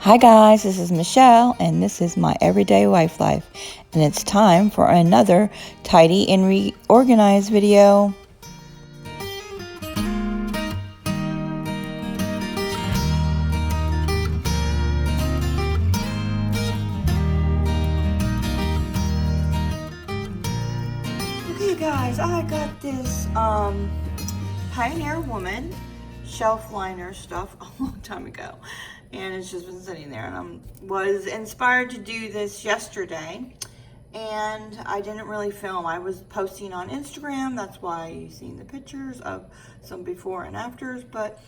Hi guys, this is Michelle and this is my everyday wife life, and it's time for another tidy and reorganized video. Okay guys, I got this Pioneer Woman shelf liner stuff a long time ago, and it's just been sitting there, and I was inspired to do this yesterday, and I didn't really film. I was posting on Instagram, that's why you've seen the pictures of some before and afters, but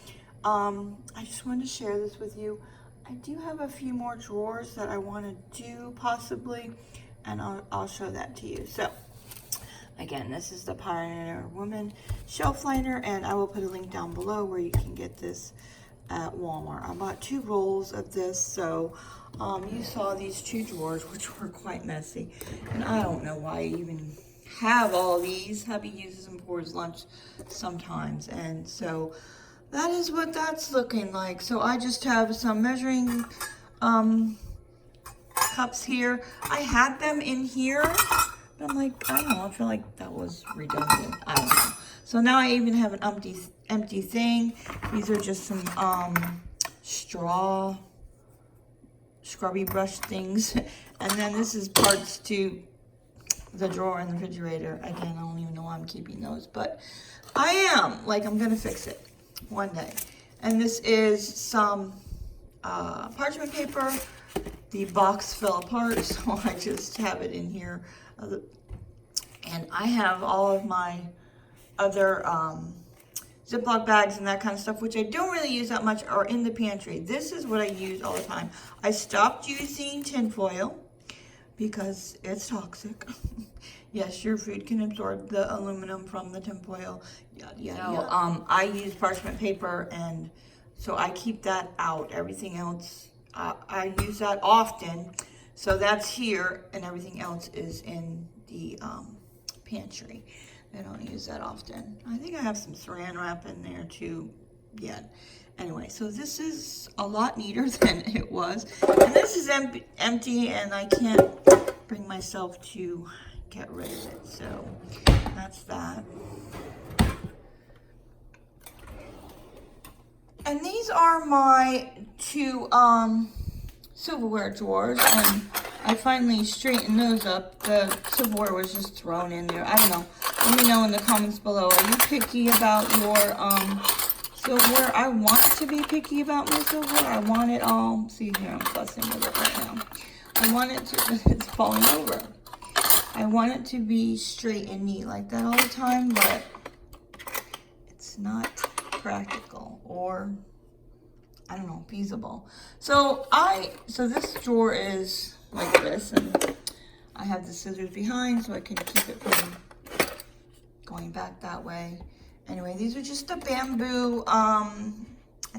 I just wanted to share this with you. I do have a few more drawers that I want to do possibly, and I'll show that to you. So again, this is the Pioneer Woman shelf liner, and I will put a link down below where you can get this at Walmart. I bought 2 rolls of this, so you saw these 2 drawers, which were quite messy, and I don't know why I even have all these. Hubby uses them for his lunch sometimes, and so that is what that's looking like. So I just have some measuring cups here. I had them in here, but I'm like, I don't know, I feel like that was redundant. I don't know. So now I even have an empty thing. These are just some straw scrubby brush things. And then this is parts to the drawer in the refrigerator. Again, I don't even know why I'm keeping those, but I am. Like, I'm gonna fix it one day. And this is some parchment paper. The box fell apart, so I just have it in here. And I have all of my other Ziploc bags and that kind of stuff, which I don't really use that much, are in the pantry. This is what I use all the time. I stopped using tinfoil because it's toxic. Yes, your food can absorb the aluminum from the tinfoil. I use parchment paper, and so I keep that out. Everything else, I use that often. So that's here, and everything else is in the pantry. I don't use that often. I think I have some saran wrap in there too. Yeah. Anyway, so this is a lot neater than it was. And this is empty, and I can't bring myself to get rid of it. So that's that. And these are my 2 silverware drawers, and I finally straightened those up. The silverware was just thrown in there. I don't know. Let me know in the comments below. Are you picky about your silverware? I want to be picky about my silverware. I want it all. See here, I'm fussing with it right now. I want it to, it's falling over. I want it to be straight and neat like that all the time, but it's not practical or, I don't know, feasible. So this drawer is like this, and I have the scissors behind so I can keep it from going back that way. Anyway, these are just the bamboo, I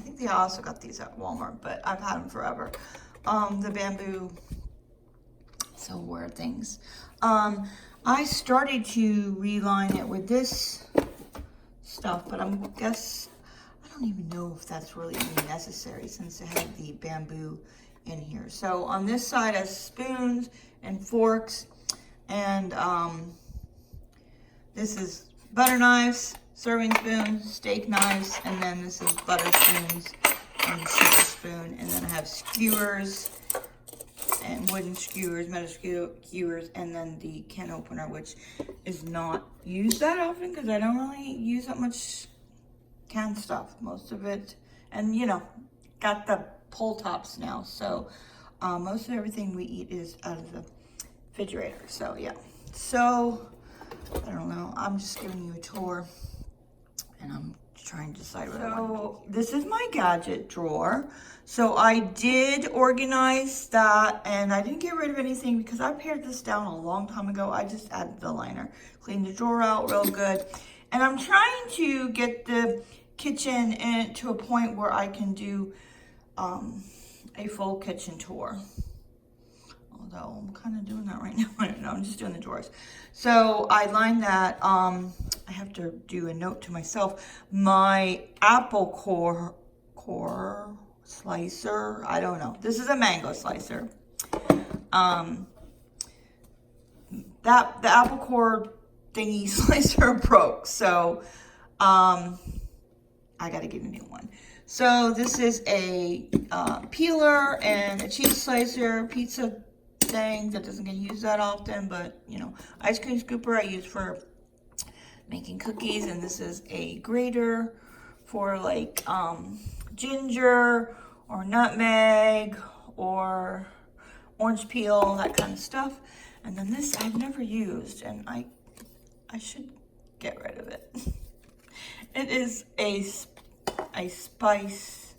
think they also got these at Walmart, but I've had them forever. The bamboo silverware things. I started to reline it with this stuff, but I don't even know if that's really even necessary since it had the bamboo in here. So on this side has spoons and forks, and this is butter knives, serving spoons, steak knives, and then this is butter spoons and silver spoon. And then I have skewers and wooden skewers, metal skewers, and then the can opener, which is not used that often because I don't really use that much canned stuff. Most of it, and you know, got the pull tops now, so most of everything we eat is out of the refrigerator. So yeah, so I don't know, I'm just giving you a tour, and I'm trying to decide what I want to do. This is my gadget drawer. So I did organize that, and I didn't get rid of anything because I pared this down a long time ago. I just added the liner, cleaned the drawer out real good, and I'm trying to get the kitchen to a point where I can do a full kitchen tour. Although I'm kind of doing that right now. I don't know, I'm just doing the drawers. So I lined that. I have to do a note to myself. My apple core slicer. I don't know. This is a mango slicer. The apple core thingy slicer broke, so I got to get a new one. So this is a peeler and a cheese slicer, pizza thing that doesn't get used that often, but you know, ice cream scooper I use for making cookies, and this is a grater for like ginger or nutmeg or orange peel, that kind of stuff. And then this I've never used, and I should get rid of it. It is a spice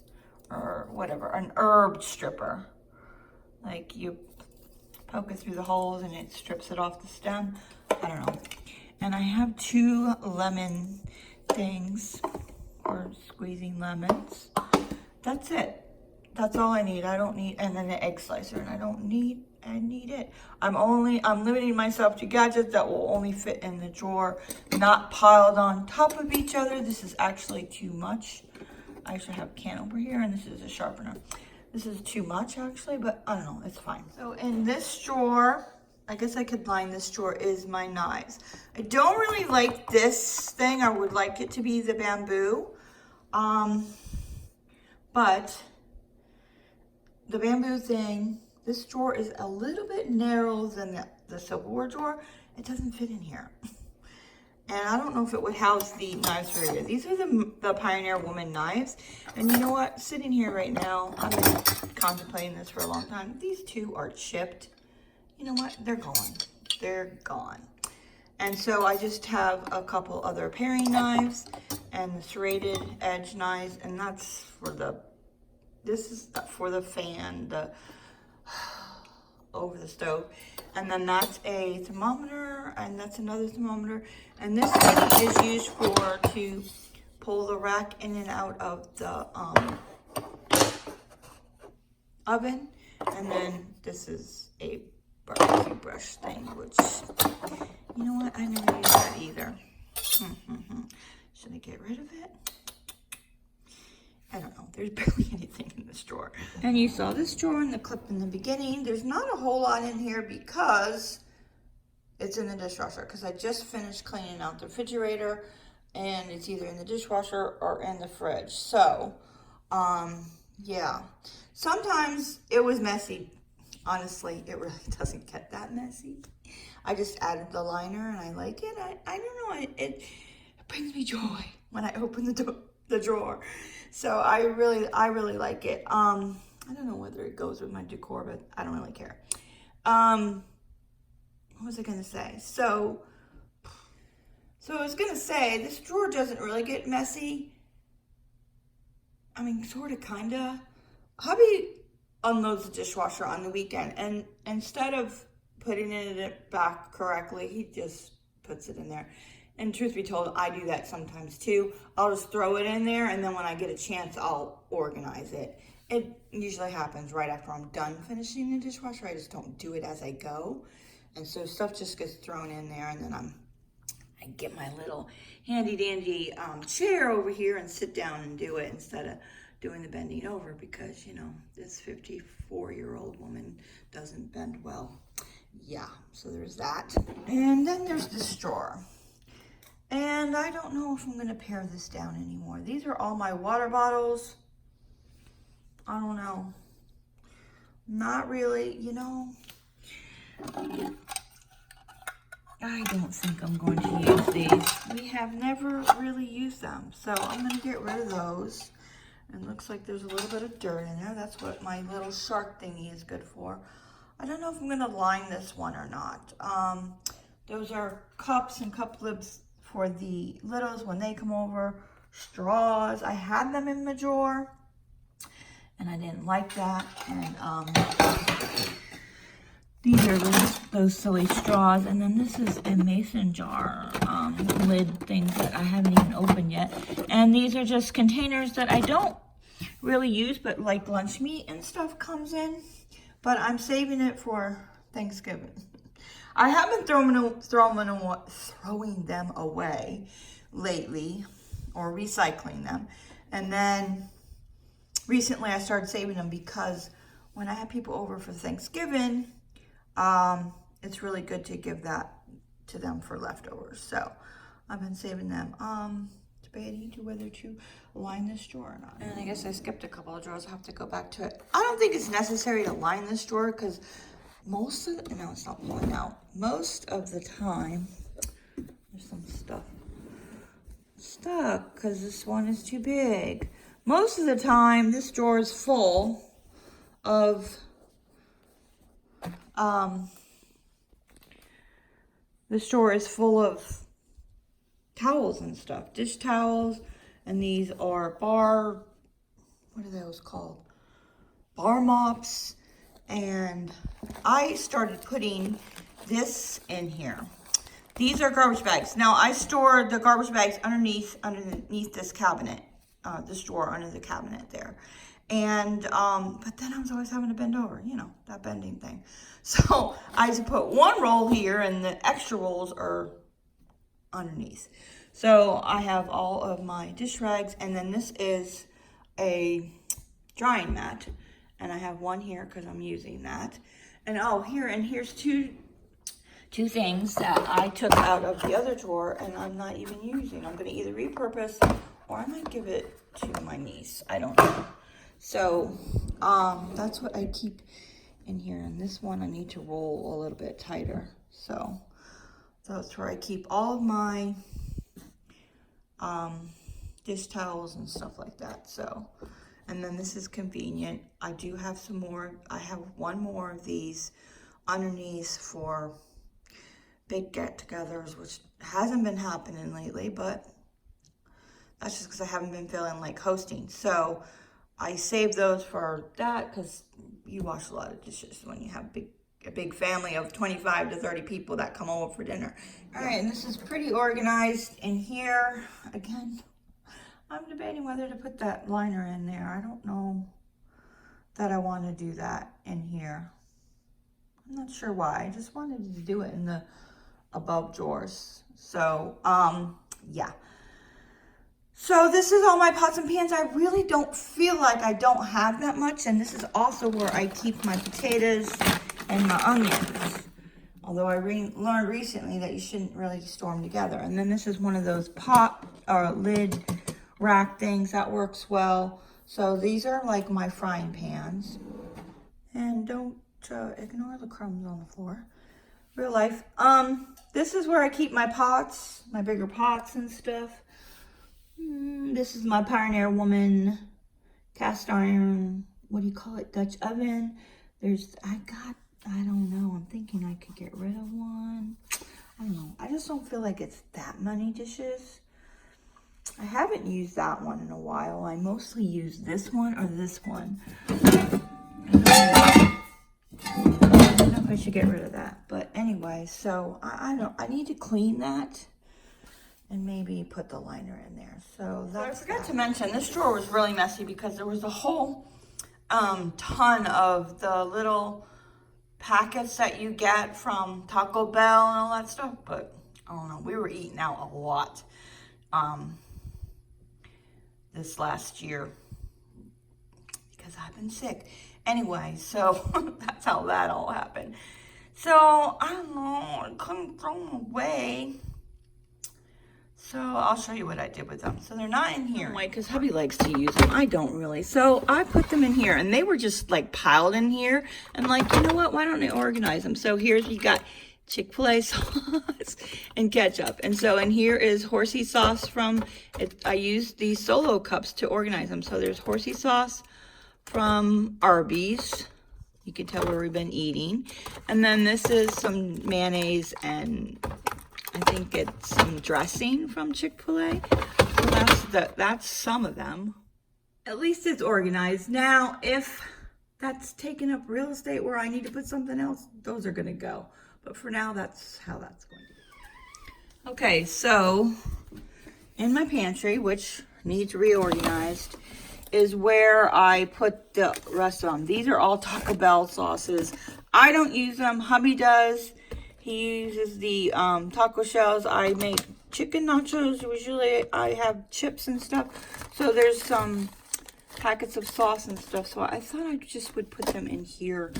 or whatever, an herb stripper. Like you poke it through the holes and it strips it off the stem. I don't know. And I have 2 lemon things for squeezing lemons. That's it. That's all I need. I don't need, and then an egg slicer, and I need it. I'm limiting myself to gadgets that will only fit in the drawer, not piled on top of each other. This is actually too much. I actually have a can over here, and this is a sharpener. This is too much actually, but I don't know, it's fine. So in this drawer, I guess I could line this drawer, is my knives. I don't really like this thing. I would like it to be the bamboo. But the bamboo thing, this drawer is a little bit narrower than the silverware drawer. It doesn't fit in here. And I don't know if it would house the knives for here. These are the Pioneer Woman knives. And you know what? Sitting here right now, I've been contemplating this for a long time. These 2 are chipped. You know what? They're gone. They're gone. And so I just have a couple other paring knives and the serrated edge knives. And that's for this is for the fan, over the stove. And then that's a thermometer, and that's another thermometer. And this thing is used to pull the rack in and out of the oven. And then this is a barbecue brush thing, which, you know what, I never use that either. Should I get rid of it? I don't know. There's barely anything in this drawer. And you saw this drawer in the clip in the beginning. There's not a whole lot in here because it's in the dishwasher. Because I just finished cleaning out the refrigerator, and it's either in the dishwasher or in the fridge. So, yeah. Sometimes it was messy. Honestly, it really doesn't get that messy. I just added the liner, and I like it. I don't know. It brings me joy when I open the drawer. So I really like it. I don't know whether it goes with my decor, but I don't really care. What was I gonna say? So I was gonna say this drawer doesn't really get messy. I mean, sort of, kinda. Hubby unloads the dishwasher on the weekend, and instead of putting it back correctly, he just puts it in there. And truth be told, I do that sometimes too. I'll just throw it in there, and then when I get a chance, I'll organize it. It usually happens right after I'm done finishing the dishwasher. I just don't do it as I go. And so stuff just gets thrown in there, and then I get my little handy dandy chair over here and sit down and do it instead of doing the bending over, because, you know, this 54-year-old woman doesn't bend well. Yeah, so there's that. And then there's this drawer. And I don't know if I'm going to pare this down anymore. These are all my water bottles. I don't know. Not really, you know. I don't think I'm going to use these. We have never really used them. So I'm going to get rid of those. And looks like there's a little bit of dirt in there. That's what my little shark thingy is good for. I don't know if I'm going to line this one or not. Those are cups and cup lids for the littles when they come over. Straws, I had them in the drawer, and I didn't like that. And these are those silly straws. And then this is a mason jar lid things that I haven't even opened yet. And these are just containers that I don't really use, but like lunch meat and stuff comes in. But I'm saving it for Thanksgiving. I have been throwing them away lately, or recycling them. And then recently I started saving them because when I have people over for Thanksgiving, it's really good to give that to them for leftovers. So I've been saving them. Debating to whether to line this drawer or not. And I guess I skipped a couple of drawers. I have to go back to it. I don't think it's necessary to line this drawer because most of the, no, it's not pulling out. Most of the time, there's some stuff stuck because this one is too big. Most of the time, this drawer is full of this drawer is full of towels and stuff, dish towels, and these are bar, what are those called? Bar mops. And I started putting this in here. These are garbage bags. Now I store the garbage bags underneath this cabinet, this drawer under the cabinet there. And, but then I was always having to bend over, you know, that bending thing. So I just put one roll here and the extra rolls are underneath. So I have all of my dish rags, and then this is a drying mat, and I have one here because I'm using that. And oh, here's two things that I took out of the other drawer and I'm not even using. I'm going to either repurpose or I might give it to my niece. I don't know. So that's what I keep in here, and this one I need to roll a little bit tighter. So that's where I keep all of my dish towels and stuff like that. So, and then this is convenient. I do have some more. I have one more of these underneath for big get-togethers, which hasn't been happening lately, but that's just because I haven't been feeling like hosting. So I save those for that because you wash a lot of dishes when you have a big family of 25 to 30 people that come over for dinner. All right, and this is pretty organized in here. Again, I'm debating whether to put that liner in there. I don't know that I want to do that in here. I'm not sure why. I just wanted to do it in the above drawers. So, yeah. So this is all my pots and pans. I really don't feel like I don't have that much. And this is also where I keep my potatoes and my onions. Although I learned recently that you shouldn't really store them together. And then this is one of those pot or lid rack things that works well. So these are like my frying pans. And don't ignore the crumbs on the floor. Real life. This is where I keep my pots, my bigger pots and stuff. This is my Pioneer Woman cast iron, what do you call it, Dutch oven. I don't know, I'm thinking I could get rid of one. I don't know, I just don't feel like it's that many dishes. I haven't used that one in a while. I mostly use this one or this one. I don't know if I should get rid of that, but anyway, so I need to clean that and maybe put the liner in there. So I forgot to mention, this drawer was really messy because there was a whole ton of the little packets that you get from Taco Bell and all that stuff, but I don't know, we were eating out a lot this last year because I've been sick. Anyway, so that's how that all happened. So I don't know, I couldn't throw them away. So I'll show you what I did with them. So they're not in here. Why? Because hubby likes to use them. I don't really. So I put them in here and they were just like piled in here. And like, you know what? Why don't I organize them? So here's, you got Chick-fil-A sauce and ketchup. And so in here is horsey sauce from, I used these solo cups to organize them. So there's horsey sauce from Arby's. You can tell where we've been eating. And then this is some mayonnaise and I think it's some dressing from Chick-fil-A. So that's some of them. At least it's organized. Now, if that's taking up real estate where I need to put something else, those are going to go. But for now, that's how that's going to be. Okay, so in my pantry, which needs reorganized, is where I put the rest of them. These are all Taco Bell sauces. I don't use them. Hubby does. He uses the taco shells. I make chicken nachos. Usually I have chips and stuff. So there's some packets of sauce and stuff. So I thought I just would put them in here.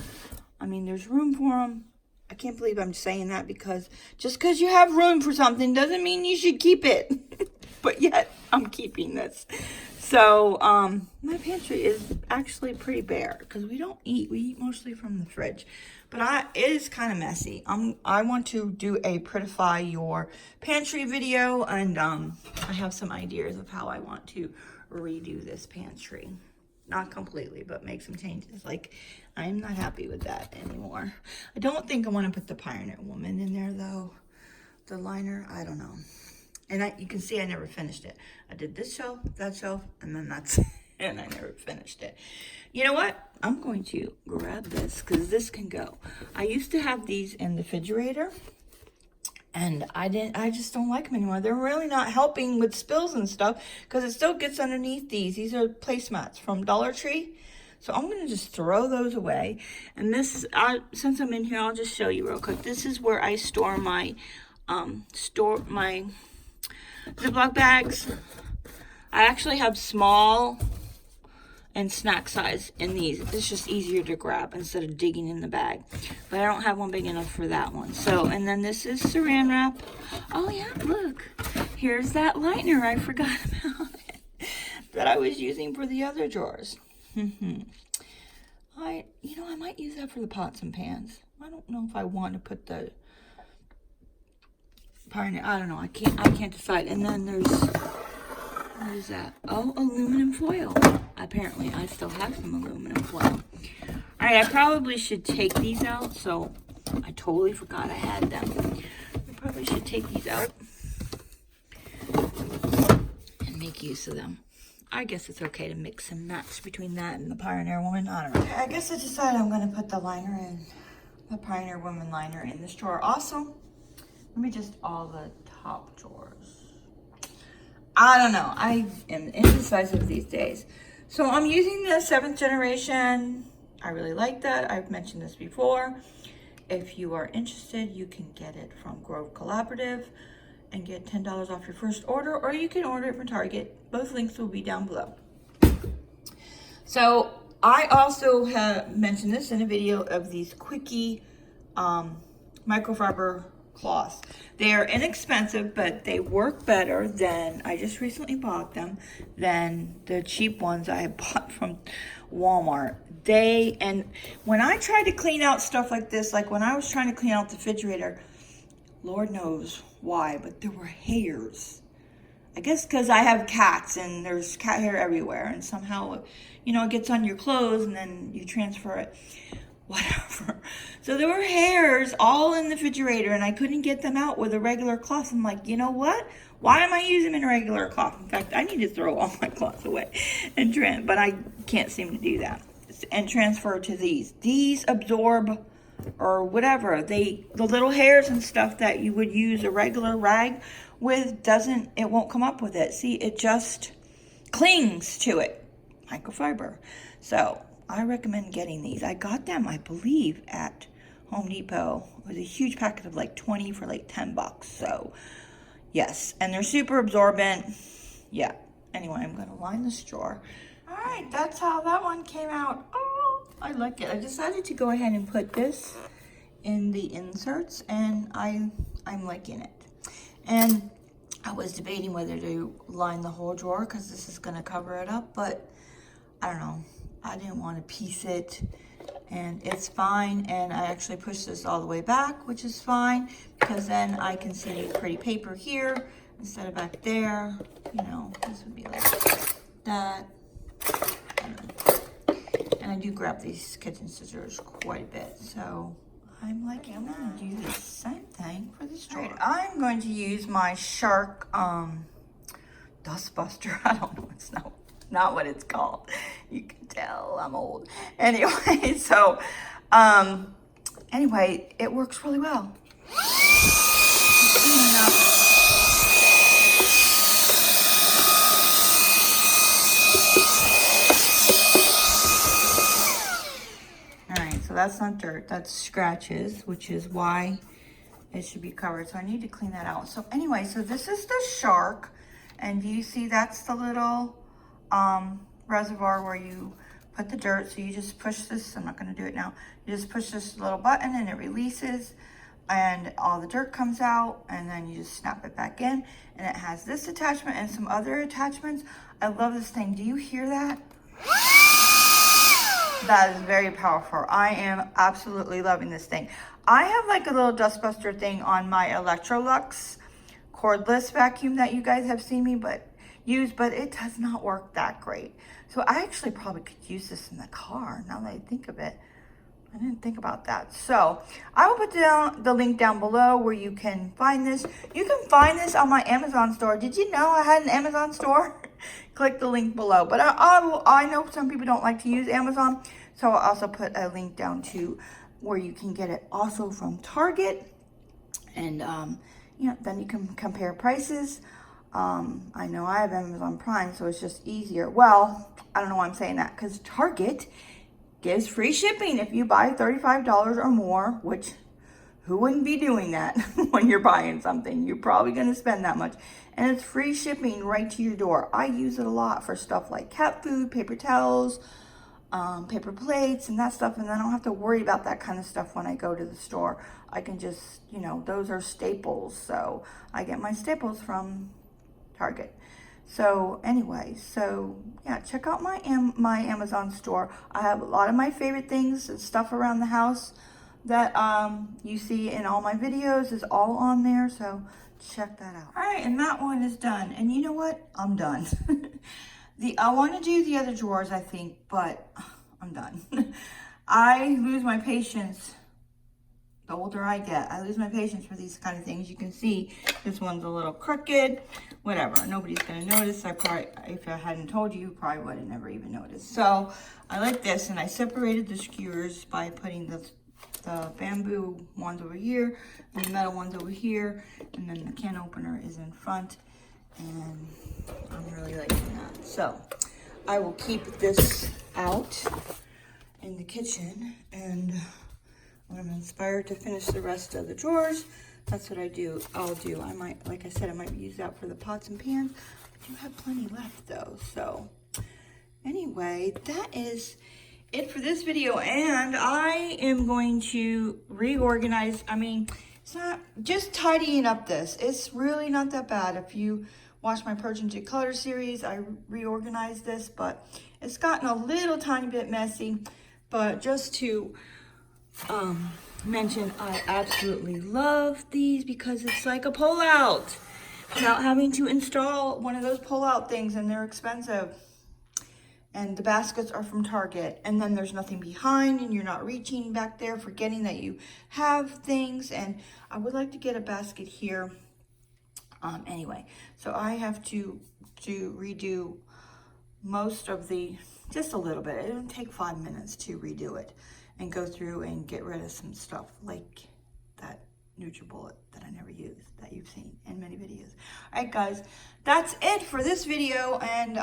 I mean, there's room for them. I can't believe I'm saying that, because just because you have room for something doesn't mean you should keep it. But yet, I'm keeping this. So, my pantry is actually pretty bare because we don't eat. We eat mostly from the fridge. But it is kind of messy. I want to do a Prettify your pantry video, and I have some ideas of how I want to redo this pantry. Not completely, but make some changes. Like, I'm not happy with that anymore. I don't think I want to put the Pioneer Woman in there, though. The liner, I don't know. And you can see I never finished it. I did this shelf, that shelf, and then that's it. And I never finished it. You know what? I'm going to grab this, because this can go. I used to have these in the refrigerator, and I just don't like them anymore. They're really not helping with spills and stuff, because it still gets underneath these. These are placemats from Dollar Tree. So I'm going to just throw those away. And this, since I'm in here, I'll just show you real quick. This is where I store my Ziploc bags. I actually have small and snack size in these. It's just easier to grab instead of digging in the bag. But I don't have one big enough for that one. So, and then this is saran wrap. Oh yeah, look. Here's that liner I forgot about it, that I was using for the other drawers. I might use that for the pots and pans. I don't know if I want to put the Pioneer. I don't know. I can't decide. And then there's, what is that? Oh, aluminum foil. Apparently, I still have some aluminum foil. All right, I probably should take these out. So I totally forgot I had them. I probably should take these out and make use of them. I guess it's okay to mix and match between that and the Pioneer Woman. I don't know. I guess I decided I'm going to put the liner in, the Pioneer Woman liner in this drawer. Also, let me just all the top drawers. I don't know. I am indecisive these days. So I'm using the 7th generation. I really like that. I've mentioned this before. If you are interested, you can get it from Grove Collaborative and get $10 off your first order, or you can order it from Target. Both links will be down below. So I also have mentioned this in a video of these quickie microfiber cloths. They are inexpensive, but they work better than, I just recently bought them, than the cheap ones I bought from Walmart. And when I try to clean out stuff like this, like when I was trying to clean out the refrigerator, Lord knows why, but there were hairs. I guess because I have cats and there's cat hair everywhere, and somehow, it gets on your clothes and then you transfer it. Whatever. So there were hairs all in the refrigerator, and I couldn't get them out with a regular cloth. I'm like, you know what? Why am I using them in a regular cloth? In fact, I need to throw all my cloths away, but I can't seem to do that. And transfer to these. These absorb, or whatever, the little hairs and stuff that you would use a regular rag with, it won't come up with it. See, it just clings to it. Microfiber. So I recommend getting these. I got them, I believe, at Home Depot. It was a huge packet of like 20 for like $10. So yes, and they're super absorbent. Yeah. Anyway, I'm gonna line this drawer. All right, that's how that one came out. Oh, I like it. I decided to go ahead and put this in the inserts, and I'm liking it. And I was debating whether to line the whole drawer because this is gonna cover it up, but I don't know. I didn't want to piece it, and it's fine. And I actually pushed this all the way back, which is fine, because then I can see the pretty paper here instead of back there. This would be like that. And I do grab these kitchen scissors quite a bit, so I'm gonna do the same thing for this drawer. Right, I'm going to use my Shark dust buster. I don't know, it's not what it's called. You can tell I'm old. Anyway, so it works really well. So that's not dirt, that's scratches, which is why it should be covered. So I need to clean that out. So anyway, so this is the Shark, and do you see that's the little reservoir where you put the dirt. So you just push this, I'm not gonna do it now. You just push this little button and it releases and all the dirt comes out, and then you just snap it back in, and it has this attachment and some other attachments. I love this thing. Do you hear that? That is very powerful. I am absolutely loving this thing. I have like a little dustbuster thing on my Electrolux cordless vacuum that you guys have seen me use, but it does not work that great. So I actually probably could use this in the car now that I think of it. I didn't think about that. So I will put down the link down below where you can find this. You can find this on my Amazon store. Did you know I had an Amazon store? Click the link below. But I know some people don't like to use Amazon, so I'll also put a link down to where you can get it also from Target. And then you can compare prices. I know I have Amazon Prime, so it's just easier. Well, I don't know why I'm saying that, because Target gives free shipping if you buy $35 or more, which who wouldn't be doing that when you're buying something? You're probably going to spend that much. And it's free shipping right to your door. I use it a lot for stuff like cat food, paper towels, paper plates, and that stuff. And I don't have to worry about that kind of stuff when I go to the store. I can just, those are staples. So I get my staples from Target. So anyway, yeah, check out my Amazon store. I have a lot of my favorite things and stuff around the house that you see in all my videos is all on there. So check that out. All right, and that one is done. And you know what? I'm done. I want to do the other drawers, I think, but I'm done. I lose my patience. The older I get, I lose my patience for these kind of things. You can see this one's a little crooked, whatever. Nobody's gonna notice. If I hadn't told you, probably would have never even noticed. So I like this, and I separated the skewers by putting the bamboo ones over here, and the metal ones over here, and then the can opener is in front, and I'm really liking that. So I will keep this out in the kitchen, and when I'm inspired to finish the rest of the drawers, that's what I'll do. I might, like I said, I might use that for the pots and pans. I do have plenty left though. So anyway, that is it for this video. And I am going to reorganize. I mean, it's not just tidying up this. It's really not that bad. If you watch my Purge Declutter Series, I reorganized this, but it's gotten a little tiny bit messy. But just to mention, I absolutely love these because it's like a pull-out without having to install one of those pull-out things, and they're expensive. And the baskets are from Target, and then there's nothing behind, and you're not reaching back there forgetting that you have things. And I would like to get a basket here. Anyway, so I have to redo most of just a little bit. It'll take 5 minutes to redo it and go through and get rid of some stuff like that NutriBullet that I never used, that you've seen in many videos. All right, guys, that's it for this video. And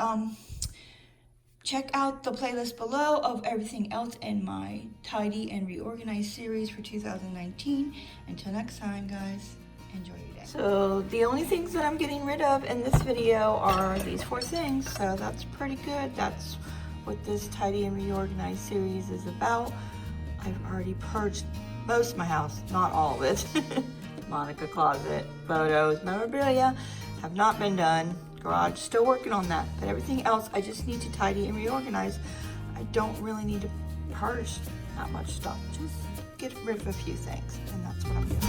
check out the playlist below of everything else in my Tidy and Reorganize series for 2019. Until next time, guys, enjoy your day. So the only things that I'm getting rid of in this video are these 4 things. So that's pretty good. That's what this Tidy and Reorganize series is about. I've already purged most of my house, not all of it. Monica closet, photos, memorabilia have not been done. Garage, still working on that. But everything else, I just need to tidy and reorganize. I don't really need to purge that much stuff. Just get rid of a few things, and that's what I'm doing.